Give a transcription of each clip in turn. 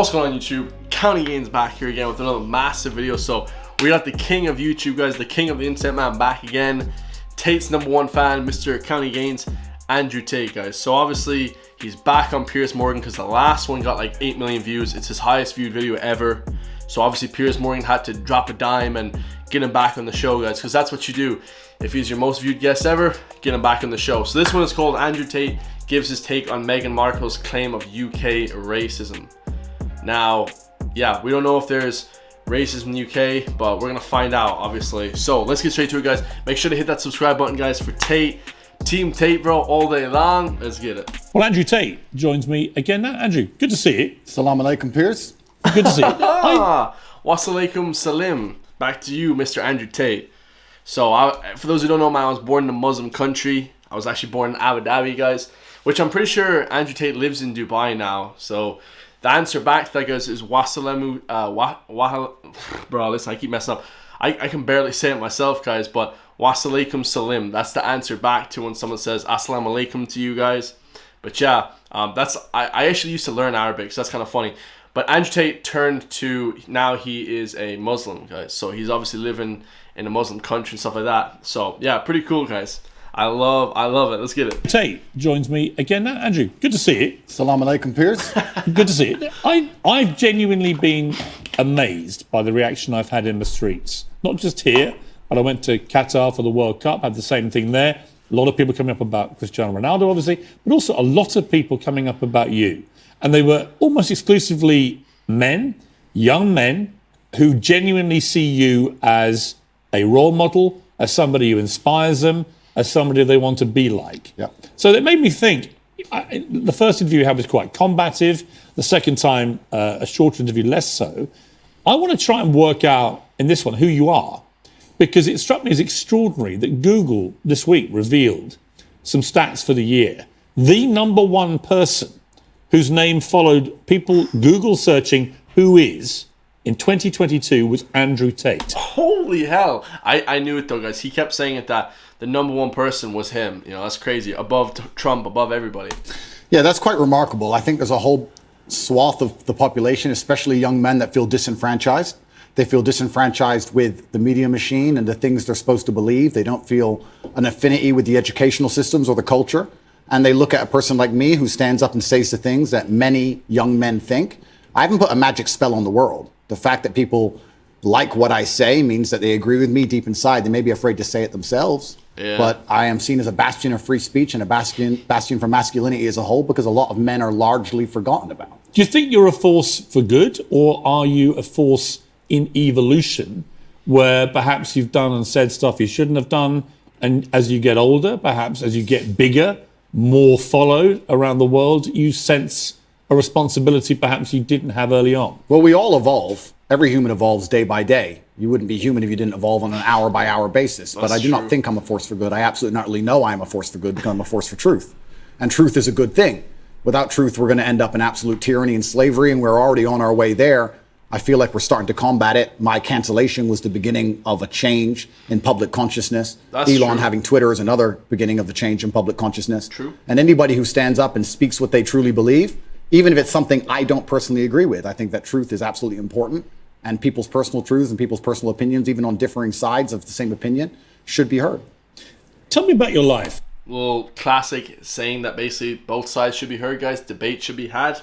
What's going on YouTube? County Gains back here again with another massive video. So we got the king of YouTube, guys, the king of the internet, man, back again. Tate's #1 fan, Mr. County Gains, Andrew Tate, guys. So obviously he's back on Piers Morgan because the last one got like 8 million views. It's his highest viewed video ever. So obviously Piers Morgan had to drop a dime and get him back on the show, guys, because that's what you do. If he's your most viewed guest ever, get him back on the show. So this one is called Andrew Tate Gives His Take on Meghan Markle's Claim of UK Racism. Now, yeah, we don't know if there's racism in the UK, but we're gonna find out, obviously. So let's get straight to it, guys. Make sure to hit that subscribe button, guys, for Tate. Team Tate, bro, all day long. Let's get it. Well, Andrew Tate joins me again now. Andrew, good to see you. Salam alaikum, Piers. Good to see you. Wassalamualaikum salim. Back to you, Mr. Andrew Tate. So, for those who don't know, man, I was born in a Muslim country. I was actually born in Abu Dhabi, guys, which I'm pretty sure Andrew Tate lives in Dubai now. So the answer back to that, guys, is wassalamu. Bro, listen, I keep messing up. I can barely say it myself, guys, but wassalamualaikum salim. That's the answer back to when someone says assalamu alaikum to you guys. But yeah, I actually used to learn Arabic, so that's kind of funny. But Andrew Tate turned to, now he is a Muslim, guys. So he's obviously living in a Muslim country and stuff like that. So yeah, pretty cool, guys. I love it. Let's get it. Tate joins me again now. Andrew, good to see you. Salam alaikum, Piers. Good to see you. I've genuinely been amazed by the reaction I've had in the streets. Not just here, but I went to Qatar for the World Cup, had the same thing there. A lot of people coming up about Cristiano Ronaldo, obviously, but also a lot of people coming up about you. And they were almost exclusively men, young men, who genuinely see you as a role model, as somebody who inspires them, as somebody they want to be like. Yeah. So that made me think, the first interview you had was quite combative, the second time a shorter interview less so. I want to try and work out in this one who you are, because it struck me as extraordinary that Google this week revealed some stats for the year. The #1 person whose name followed people Google searching who is in 2022 was Andrew Tate. Holy hell. I knew it though, guys. He kept saying it that the #1 person was him. You know, that's crazy. Above Trump, above everybody. Yeah, that's quite remarkable. I think there's a whole swath of the population, especially young men, that feel disenfranchised. They feel disenfranchised with the media machine and the things they're supposed to believe. They don't feel an affinity with the educational systems or the culture. And they look at a person like me who stands up and says the things that many young men think. I haven't put a magic spell on the world. The fact that people like what I say means that they agree with me deep inside. They may be afraid to say it themselves. Yeah. But I am seen as a bastion of free speech and a bastion for masculinity as a whole, because a lot of men are largely forgotten about. Do you think you're a force for good, or are you a force in evolution where perhaps you've done and said stuff you shouldn't have done, and as you get older, perhaps as you get bigger, more followed around the world, you sense a responsibility perhaps you didn't have early on? Well, we all evolve. Every human evolves day by day. You wouldn't be human if you didn't evolve on an hour-by-hour basis. But I do not think I'm a force for good. I absolutely not really know I am a force for good, because I'm a force for truth. And truth is a good thing. Without truth, we're going to end up in absolute tyranny and slavery, and we're already on our way there. I feel like we're starting to combat it. My cancellation was the beginning of a change in public consciousness. Elon having Twitter is another beginning of the change in public consciousness. True. And anybody who stands up and speaks what they truly believe, even if it's something I don't personally agree with, I think that truth is absolutely important. And people's personal truths and people's personal opinions, even on differing sides of the same opinion, should be heard. Tell me about your life. Well, classic saying that basically both sides should be heard, guys. Debate should be had.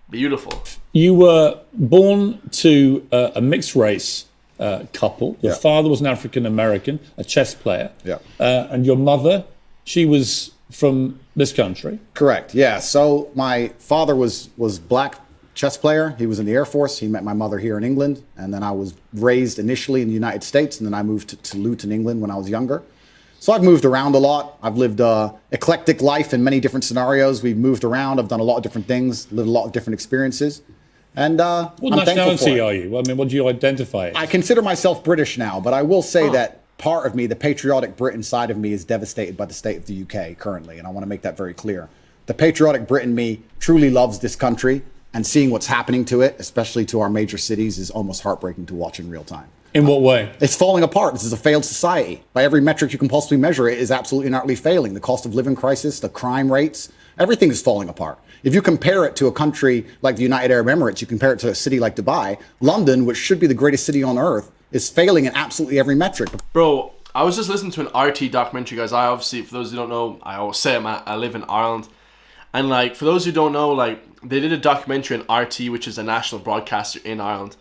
Beautiful. You were born to a mixed race couple. Your father was an African American, a chess player. Yeah. And your mother, she was from this country. Correct. Yeah. So my father was black chess player. He was in the Air Force. He met my mother here in England. And then I was raised initially in the United States. And then I moved to Luton, England when I was younger. So I've moved around a lot. I've lived an eclectic life in many different scenarios. We've moved around. I've done a lot of different things, lived a lot of different experiences. And what nationality are you? I mean, what do you identify as? I consider myself British now, but I will say that part of me, the patriotic Brit inside of me, is devastated by the state of the UK currently. And I want to make that very clear. The patriotic Brit in me truly loves this country, and seeing what's happening to it, especially to our major cities, is almost heartbreaking to watch in real time. In what way? It's falling apart. This is a failed society. By every metric you can possibly measure, it is absolutely and utterly failing. The cost of living crisis, the crime rates, Everything is falling apart. If you compare it to a country like the United Arab Emirates, you compare it to a city like Dubai, London, which should be the greatest city on earth, is failing in absolutely every metric. Bro, I was just listening to an RT documentary, guys. I obviously, for those who don't know, I always say I live in Ireland. And like, for those who don't know, like, they did a documentary on RT, which is a national broadcaster in Ireland,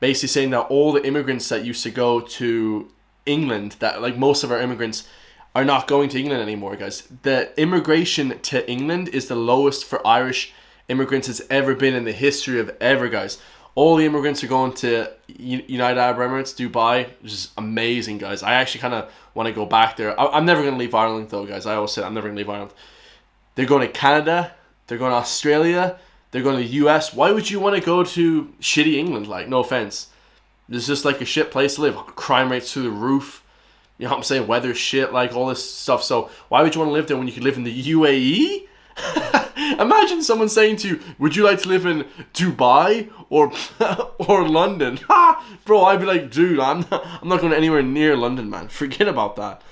basically saying that all the immigrants that used to go to England, that like most of our immigrants are not going to England anymore, guys. The immigration to England is the lowest for Irish immigrants it's ever been in the history of ever, guys. All the immigrants are going to United Arab Emirates, Dubai, which is amazing, guys. I actually kind of want to go back there. I'm never going to leave Ireland, though, guys. I always say I'm never going to leave Ireland. They're going to Canada. They're going to Australia. They're going to the US. Why would you want to go to shitty England? Like, no offense. It's just like a shit place to live. Crime rates through the roof. You know what I'm saying? Weather shit, like all this stuff. So why would you want to live there when you could live in the UAE? Imagine someone saying to you, would you like to live in Dubai or London? Bro, I'd be like, dude, I'm not going anywhere near London, man. Forget about that.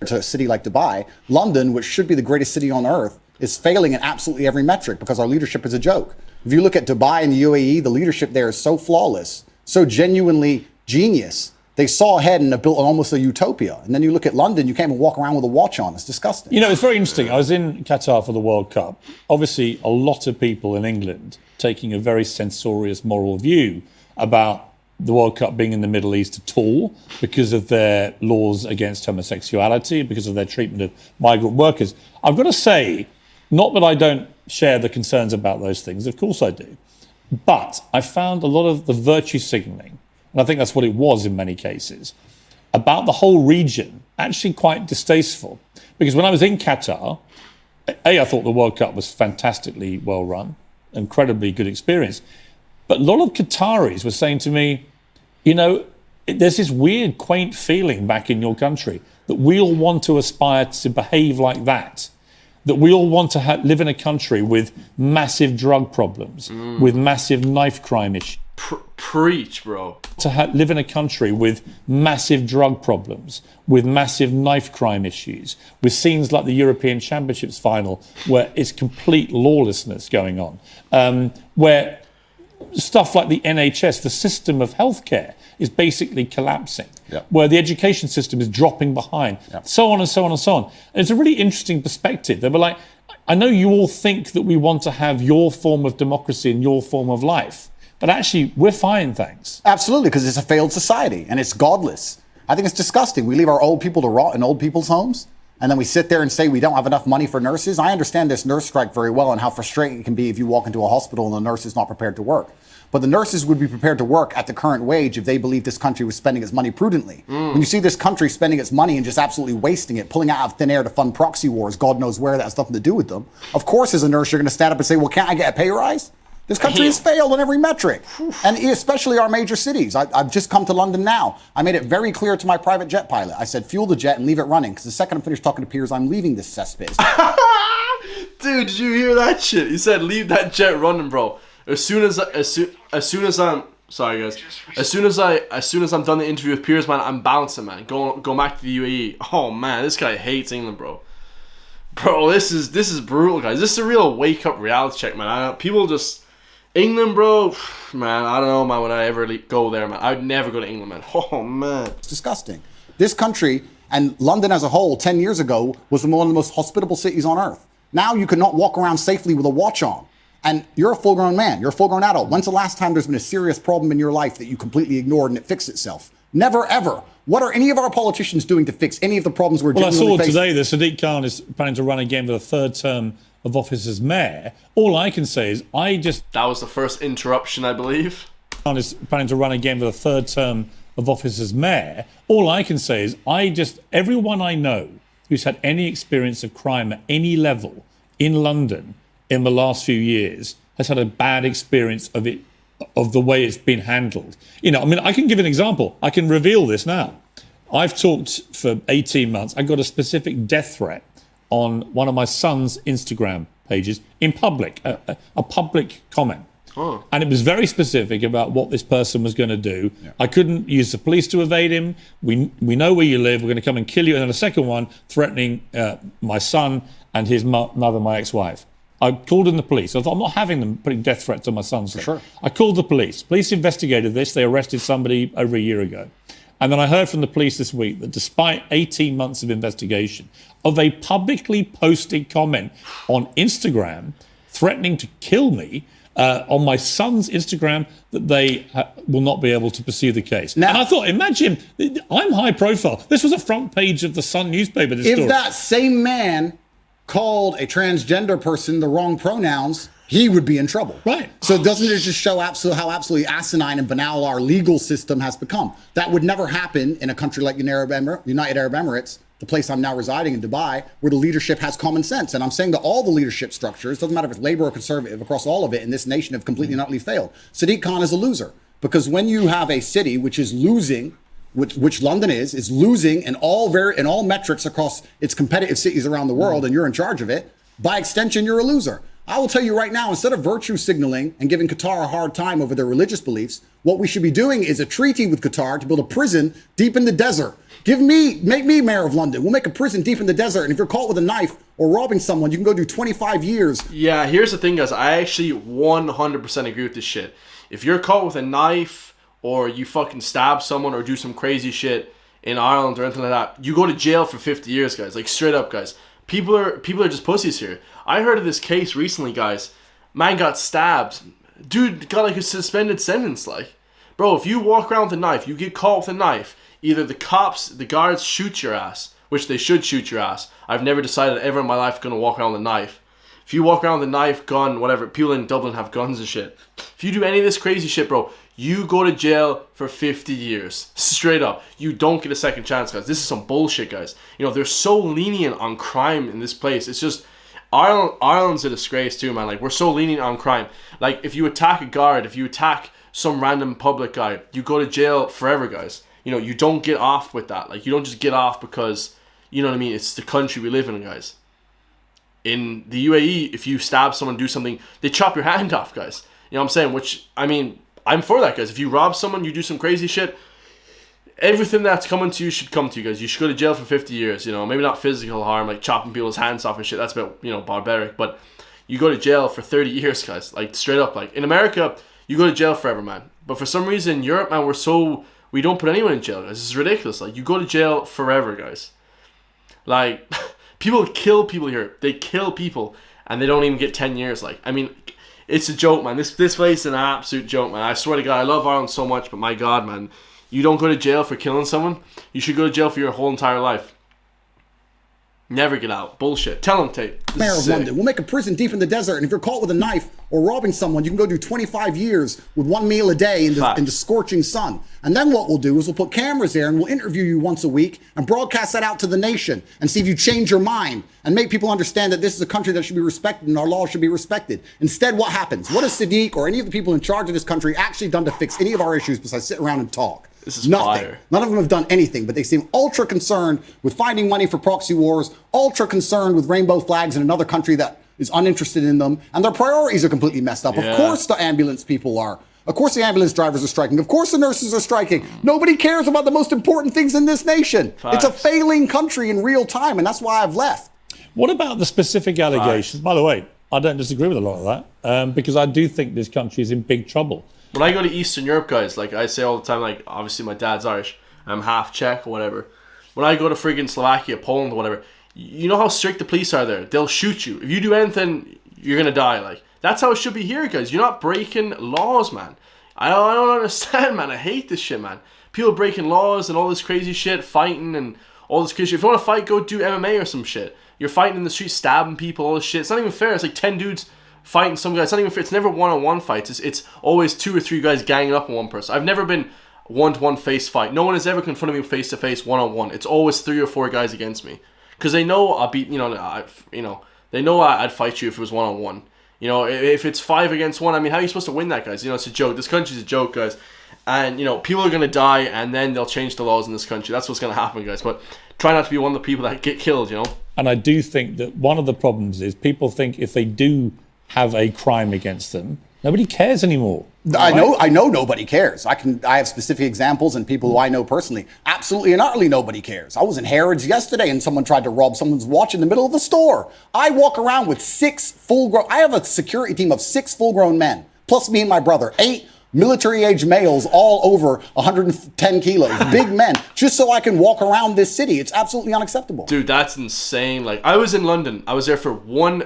To a city like Dubai, London, which should be the greatest city on earth, is failing in absolutely every metric because our leadership is a joke. If you look at Dubai and the UAE, the leadership there is so flawless, so genuinely genius. They saw ahead and have built almost a utopia. And then you look at London, you can't even walk around with a watch on. It's disgusting. You know, it's very interesting. I was in Qatar for the World Cup. Obviously, a lot of people in England taking a very censorious moral view about the World Cup being in the Middle East at all because of their laws against homosexuality, because of their treatment of migrant workers. I've got to say, not that I don't share the concerns about those things, of course I do, but I found a lot of the virtue signalling, and I think that's what it was in many cases, about the whole region actually quite distasteful. Because when I was in Qatar, I thought the World Cup was fantastically well run, incredibly good experience. But a lot of Qataris were saying to me, you know, there's this weird, quaint feeling back in your country that we all want to aspire to behave like that we all want to live in a country with massive drug problems, with massive knife crime issues. Preach, bro. To live in a country with massive drug problems, with massive knife crime issues, with scenes like the European Championships final where it's complete lawlessness going on, where stuff like the NHS, the system of healthcare, is basically collapsing, where the education system is dropping behind, so on and so on and so on. And it's a really interesting perspective. They were like, I know you all think that we want to have your form of democracy and your form of life, but actually we're fine, thanks. Absolutely, because it's a failed society and it's godless. I think it's disgusting. We leave our old people to rot in old people's homes, and then we sit there and say we don't have enough money for nurses. I understand this nurse strike very well and how frustrating it can be if you walk into a hospital and the nurse is not prepared to work. But the nurses would be prepared to work at the current wage if they believed this country was spending its money prudently. When you see this country spending its money and just absolutely wasting it, pulling out of thin air to fund proxy wars, God knows where, that has nothing to do with them. Of course, as a nurse, you're going to stand up and say, well, can't I get a pay rise? This country has failed on every metric, and especially our major cities. I've just come to London now. I made it very clear to my private jet pilot. I said, fuel the jet and leave it running, because the second I'm finished talking to peers, I'm leaving this cesspit. Dude, did you hear that shit? He said, leave that jet running, bro. As soon as I'm done the interview with Piers, man, I'm bouncing, man. Go back to the UAE. Oh man, this guy hates England, bro. Bro, this is brutal, guys. This is a real wake up reality check, man. People just England, bro. Man, I don't know, man. Would I ever go there, man? I'd never go to England, man. Oh man, it's disgusting. This country and London as a whole, 10 years ago, was one of the most hospitable cities on earth. Now you cannot walk around safely with a watch on. And you're a full-grown man. You're a full-grown adult. When's the last time there's been a serious problem in your life that you completely ignored and it fixed itself? Never, ever. What are any of our politicians doing to fix any of the problems we're genuinely facing? Well, I saw today that Sadiq Khan is planning to run again for the third term of office as mayor. All I can say is That was the first interruption, I believe. Khan is planning to run again for the third term of office as mayor. All I can say is everyone I know who's had any experience of crime at any level in London in the last few years has had a bad experience of the way it's been handled. You know, I mean, I can give an example. I can reveal this now. I've talked for 18 months. I got a specific death threat on one of my son's Instagram pages in public, a public comment. Oh. And it was very specific about what this person was going to do. Yeah. I couldn't use the police to evade him. We know where you live. We're going to come and kill you. And then a second one threatening my son and his mother, my ex-wife. I called in the police. I thought, I'm not having them putting death threats on my son's head. Sure. I called the police. Police investigated this. They arrested somebody over a year ago. And then I heard from the police this week that despite 18 months of investigation, of a publicly posted comment on Instagram threatening to kill me on my son's Instagram, that they will not be able to pursue the case. Now, and I thought, imagine, I'm high profile. This was a front page of the Sun newspaper, this if story. that same man called a transgender person the wrong pronouns, he would be in trouble. Right. So doesn't it just show how absolutely asinine and banal our legal system has become? That would never happen in a country like United Arab Emirates, the place I'm now residing in, Dubai, where the leadership has common sense. And I'm saying that all the leadership structures, doesn't matter if it's Labour or Conservative, across all of it in this nation have completely and utterly failed. Sadiq Khan is a loser, because when you have a city which is losing, which London is losing in all metrics across its competitive cities around the world, and you're in charge of it, by extension, you're a loser. I will tell you right now, instead of virtue signaling and giving Qatar a hard time over their religious beliefs, what we should be doing is a treaty with Qatar to build a prison deep in the desert. Make me mayor of London. We'll make a prison deep in the desert. And if you're caught with a knife or robbing someone, you can go do 25 years. Yeah, here's the thing, guys. I actually 100% agree with this shit. If you're caught with a knife or you fucking stab someone or do some crazy shit in Ireland or anything like that, you go to jail for 50 years, guys. Like, straight up, guys. People are just pussies here. I heard of this case recently, guys. Man got stabbed. Dude got like a suspended sentence. Like, bro, if you walk around with a knife, you get caught with a knife, either the guards shoot your ass, which they should shoot your ass. I've never decided ever in my life going to walk around with a knife. If you walk around with a knife, gun, whatever, people in Dublin have guns and shit. If you do any of this crazy shit, bro, you go to jail for 50 years. Straight up. You don't get a second chance, guys. This is some bullshit, guys. You know, they're so lenient on crime in this place. It's just, Ireland's a disgrace too, man. Like, we're so lenient on crime. Like, if you attack a guard, if you attack some random public guy, you go to jail forever, guys. You know, you don't get off with that. Like, you don't just get off because, you know what I mean, it's the country we live in, guys. In the UAE, if you stab someone, do something, they chop your hand off, guys. You know what I'm saying? Which, I mean, I'm for that, guys. If you rob someone, you do some crazy shit, everything that's coming to you should come to you, guys. You should go to jail for 50 years, you know. Maybe not physical harm, like chopping people's hands off and shit. That's a bit, you know, barbaric. But you go to jail for 30 years, guys. Like, straight up. Like, in America, you go to jail forever, man. But for some reason, in Europe, man, we don't put anyone in jail, guys. This is ridiculous. Like, you go to jail forever, guys. Like, people kill people here. They kill people, and they don't even get 10 years. Like, I mean, it's a joke, man. This place is an absolute joke, man. I swear to God, I love Ireland so much, but my God, man. You don't go to jail for killing someone. You should go to jail for your whole entire life. Never get out. Bullshit. Tell him, Tate. Mayor of London. We'll make a prison deep in the desert, and if you're caught with a knife or robbing someone, you can go do 25 years with one meal a day in the scorching sun. And then what we'll do is we'll put cameras there and we'll interview you once a week and broadcast that out to the nation and see if you change your mind and make people understand that this is a country that should be respected and our laws should be respected. Instead, what happens? What has Sadiq or any of the people in charge of this country actually done to fix any of our issues besides sit around and talk? This is nothing. fire. None of them have done anything, but they seem ultra concerned with finding money for proxy wars, ultra concerned with rainbow flags in another country that is uninterested in them, and their priorities are completely messed up. Yeah. Of course the ambulance people are. Of course the ambulance drivers are striking. Of course the nurses are striking. Nobody cares about the most important things in this nation. Facts. It's a failing country in real time, and that's why I've left. What about the specific allegations? By the way, I don't disagree with a lot of that, because I do think this country is in big trouble. When I go to Eastern Europe, guys, like I say all the time, like, obviously my dad's Irish, I'm half Czech or whatever. When I go to friggin' Slovakia, Poland or whatever, you know how strict the police are there. They'll shoot you. If you do anything, you're gonna die. Like, that's how it should be here, guys. You're not breaking laws, man. I don't understand, man. I hate this shit, man. People breaking laws and all this crazy shit, fighting and all this crazy shit. If you want to fight, go do MMA or some shit. You're fighting in the street, stabbing people, all this shit. It's not even fair. It's like 10 dudes fighting some guy. It's not even fair. It's never one-on-one fights. It's always 2 or 3 guys ganging up on one person. I've never been one-to-one face fight. No one has ever confronted me face-to-face, one-on-one. It's always 3 or 4 guys against me. Because they know I'll beat, they know I'd fight you if it was one-on-one. You know, if it's 5 against 1, I mean, how are you supposed to win that, guys? You know, it's a joke. This country's a joke, guys. And, you know, people are going to die, and then they'll change the laws in this country. That's what's going to happen, guys. But try not to be one of the people that get killed, you know? And I do think that one of the problems is people think if they do have a crime against them, nobody cares anymore. I know nobody cares. I have specific examples and people who I know personally. Absolutely and utterly nobody cares. I was in Harrods yesterday and someone tried to rob someone's watch in the middle of the store. I walk around with I have a security team of 6 full-grown men, plus me and my brother, 8 military-age males, all over 110 kilos, big men, just so I can walk around this city. It's absolutely unacceptable. Dude, that's insane. Like, I was in London. I was there for one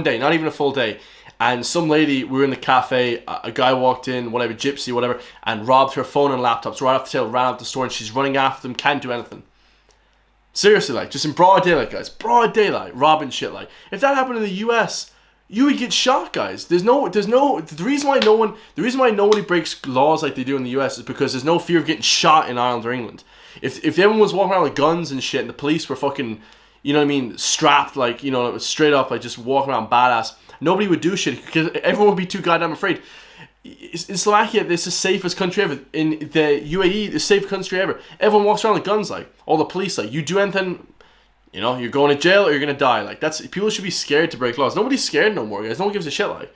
day, not even a full day. And some lady, we were in the cafe, a guy walked in, whatever, gypsy, whatever, and robbed her phone and laptops right off the tail, ran out the store, and she's running after them, can't do anything. Seriously, like, just in broad daylight, guys. Broad daylight, robbing shit, like. If that happened in the US, you would get shot, guys. The reason why nobody breaks laws like they do in the US is because there's no fear of getting shot in Ireland or England. If everyone was walking around with guns and shit, and the police were fucking, you know what I mean, strapped, like, you know, straight up, like, just walking around badass, nobody would do shit because everyone would be too goddamn afraid. In Slovakia, this is the safest country ever. In the UAE, the safest country ever. Everyone walks around with guns, like, all the police, like, you do anything, you know, you're going to jail or you're gonna die. Like, people should be scared to break laws. Nobody's scared no more, guys. No one gives a shit, like.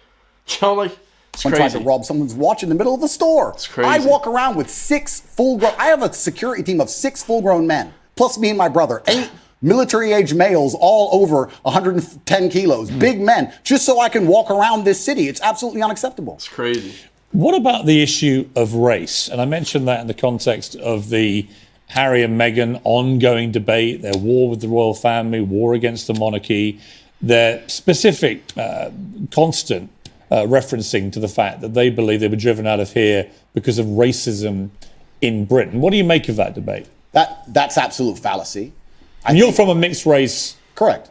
You know, like, it's crazy. Tried to rob someone's watch in the middle of the store. It's crazy. I walk around with 6 full-grown. I have a security team of 6 full-grown men, plus me and my brother, 8 military-age males, all over 110 kilos, big men, just so I can walk around this city. It's absolutely unacceptable. It's crazy. What about the issue of race? And I mentioned that in the context of the Harry and Meghan ongoing debate, their war with the royal family, war against the monarchy, their specific constant referencing to the fact that they believe they were driven out of here because of racism in Britain. What do you make of that debate? That's absolute fallacy. And you're from a mixed race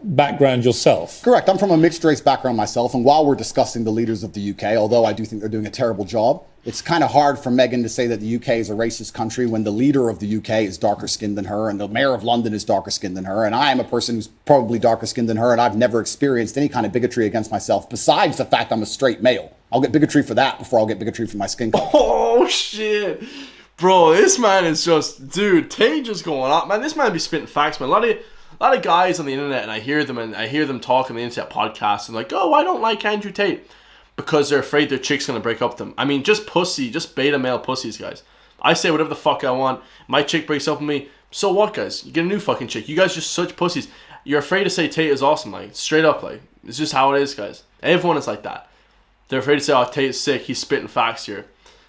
background yourself. Correct. I'm from a mixed race background myself. And while we're discussing the leaders of the UK, although I do think they're doing a terrible job, it's kind of hard for Meghan to say that the UK is a racist country when the leader of the UK is darker skinned than her and the mayor of London is darker skinned than her. And I am a person who's probably darker skinned than her, and I've never experienced any kind of bigotry against myself besides the fact I'm a straight male. I'll get bigotry for that before I'll get bigotry for my skin color. Oh, shit. Bro, this man is just, dude, Tate just going up. Man, this man be spitting facts, man. A lot of guys on the internet, and I hear them talk on the internet podcasts and like, oh, I don't like Andrew Tate because they're afraid their chick's gonna break up with them. I mean, just beta male pussies, guys. I say whatever the fuck I want. My chick breaks up with me. So what, guys? You get a new fucking chick. You guys are just such pussies. You're afraid to say Tate is awesome, like, straight up, like, it's just how it is, guys. Everyone is like that. They're afraid to say, oh, Tate's sick. He's spitting facts here.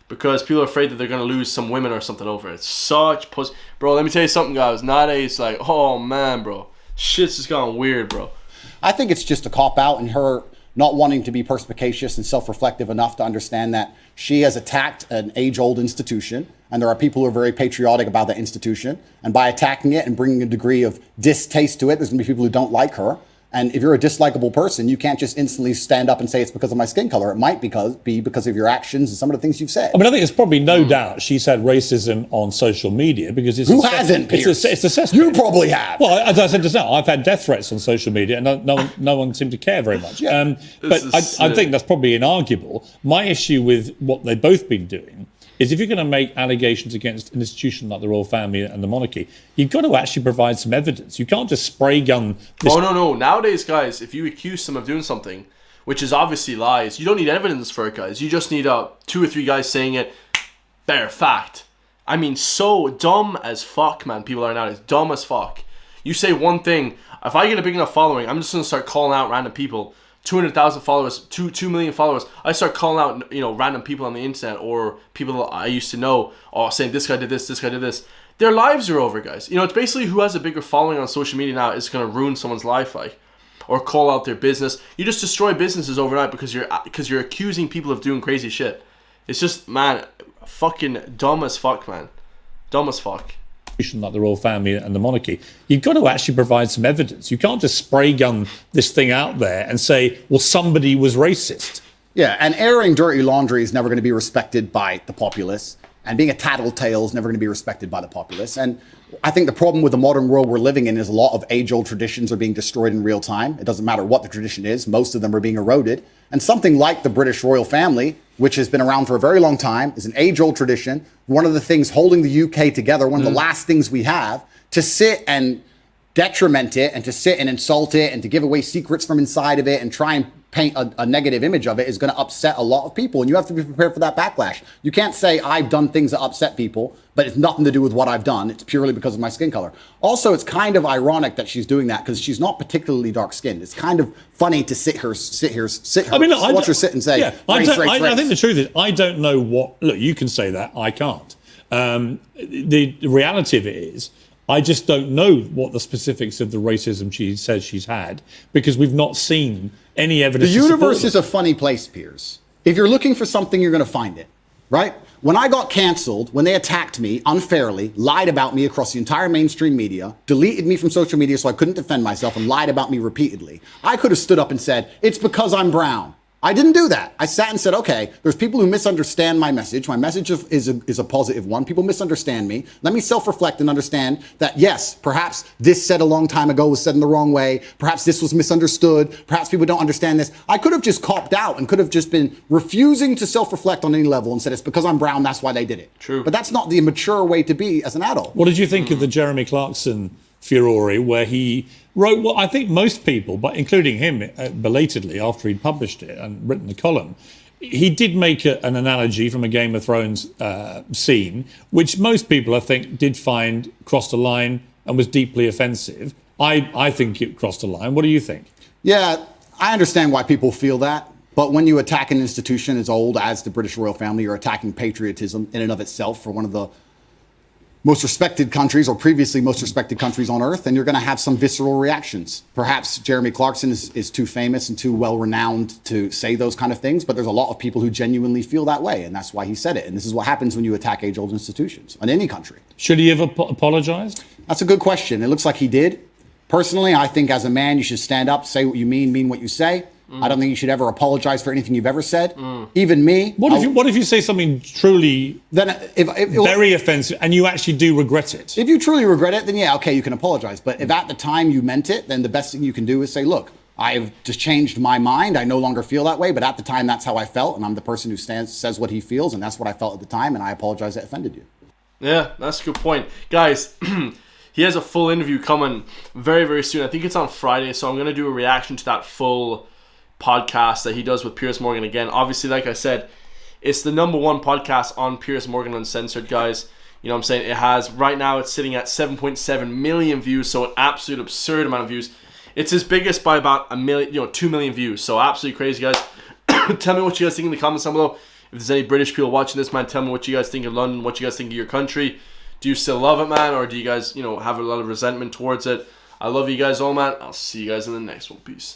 Because people are afraid that they're going to lose some women or something over it. Such pussy. Bro, let me tell you something, guys. Nowadays, like, oh, man, bro. Shit's just gone weird, bro. I think it's just a cop-out and her not wanting to be perspicacious and self-reflective enough to understand that she has attacked an age-old institution, and there are people who are very patriotic about that institution. And by attacking it and bringing a degree of distaste to it, there's going to be people who don't like her. And if you're a dislikable person, you can't just instantly stand up and say it's because of my skin color. It might be because of your actions and some of the things you've said. I mean, I think there's probably no doubt she's had racism on social media because it's... Who hasn't, Piers? It's assessed. You probably have. Well, as I said just now, I've had death threats on social media and no one seemed to care very much. Yeah. But I think that's probably inarguable. My issue with what they've both been doing is if you're going to make allegations against an institution like the royal family and the monarchy, you've got to actually provide some evidence. You can't just spray gun this. Oh, no. Nowadays, guys, if you accuse them of doing something, which is obviously lies, you don't need evidence for it, guys. You just need 2 or 3 guys saying it. Bare fact. I mean, so dumb as fuck, man. People are nowadays dumb as fuck. You say one thing. If I get a big enough following, I'm just going to start calling out random people. 200,000 followers, 2 million followers. I start calling out, random people on the internet or people I used to know, saying this guy did this guy did this. Their lives are over, guys. It's basically who has a bigger following on social media now is going to ruin someone's life, like, or call out their business. You just destroy businesses overnight because you're accusing people of doing crazy shit. It's just, man, fucking dumb as fuck, man. Dumb as fuck. Like the royal family and the monarchy, you've got to actually provide some evidence. You can't just spray gun this thing out there and say, well, somebody was racist. Yeah, and airing dirty laundry is never going to be respected by the populace, and being a tattletale is never going to be respected by the populace. And I think the problem with the modern world we're living in is a lot of age-old traditions are being destroyed in real time. It doesn't matter what the tradition is. Most of them are being eroded. And something like the British royal family, which has been around for a very long time, is an age-old tradition. One of the things holding the UK together, one of the last things we have, to sit and detriment it and to sit and insult it and to give away secrets from inside of it and try and paint a negative image of it is going to upset a lot of people, and you have to be prepared for that backlash. You can't say I've done things that upset people, but it's nothing to do with what I've done. It's purely because of my skin color. Also, it's kind of ironic that she's doing that because she's not particularly dark skinned. It's kind of funny to watch her sit and say, I think the truth is, I don't know what. Look, you can say that, I can't. The reality of it is, I just don't know what the specifics of the racism she says she's had because we've not seen any evidence. The universe is a funny place, Piers. If you're looking for something, you're going to find it, right? When I got canceled, when they attacked me unfairly, lied about me across the entire mainstream media, deleted me from social media so I couldn't defend myself, and lied about me repeatedly, I could have stood up and said, it's because I'm brown. I didn't do that. I sat and said, okay, there's people who misunderstand my message. My message is a positive one. People misunderstand me. Let me self-reflect and understand that, yes, perhaps this said a long time ago was said in the wrong way. Perhaps this was misunderstood. Perhaps people don't understand this. I could have just copped out and could have just been refusing to self-reflect on any level and said, it's because I'm brown, that's why they did it. True. But that's not the mature way to be as an adult. What did you think of the Jeremy Clarkson furore where he wrote what I think most people, but including him belatedly after he'd published it and written the column, he did make an analogy from a Game of Thrones scene, which most people, I think, did find crossed a line and was deeply offensive. I think it crossed a line. What do you think? Yeah, I understand why people feel that. But when you attack an institution as old as the British royal family, you're attacking patriotism in and of itself for one of the most respected countries, or previously most respected countries on earth, and you're going to have some visceral reactions. Perhaps Jeremy Clarkson is too famous and too well-renowned to say those kind of things, but there's a lot of people who genuinely feel that way, and that's why he said it. And this is what happens when you attack age-old institutions in any country. Should he have apologized? That's a good question. It looks like he did. Personally, I think as a man, you should stand up, say what you mean what you say. I don't think you should ever apologize for anything you've ever said. Even me. What if you say something truly very offensive and you actually do regret it? If you truly regret it, then yeah, okay, you can apologize. But if at the time you meant it, then the best thing you can do is say, look, I've just changed my mind. I no longer feel that way. But at the time, that's how I felt. And I'm the person who says what he feels. And that's what I felt at the time. And I apologize that offended you. Yeah, that's a good point. Guys, he has a full interview coming very, very soon. I think it's on Friday. So I'm going to do a reaction to that full podcast that he does with Piers Morgan again. Obviously, like I said, it's the #1 podcast on Piers Morgan Uncensored, guys. You know what I'm saying? It has, right now, it's sitting at 7.7 million views, so an absolute absurd amount of views. It's his biggest by about 2 million views, so absolutely crazy, guys. Tell me what you guys think in the comments down below. If there's any British people watching this, man, tell me what you guys think of London, what you guys think of your country. Do you still love it, man, or do you guys, have a lot of resentment towards it? I love you guys all, man. I'll see you guys in the next one. Peace.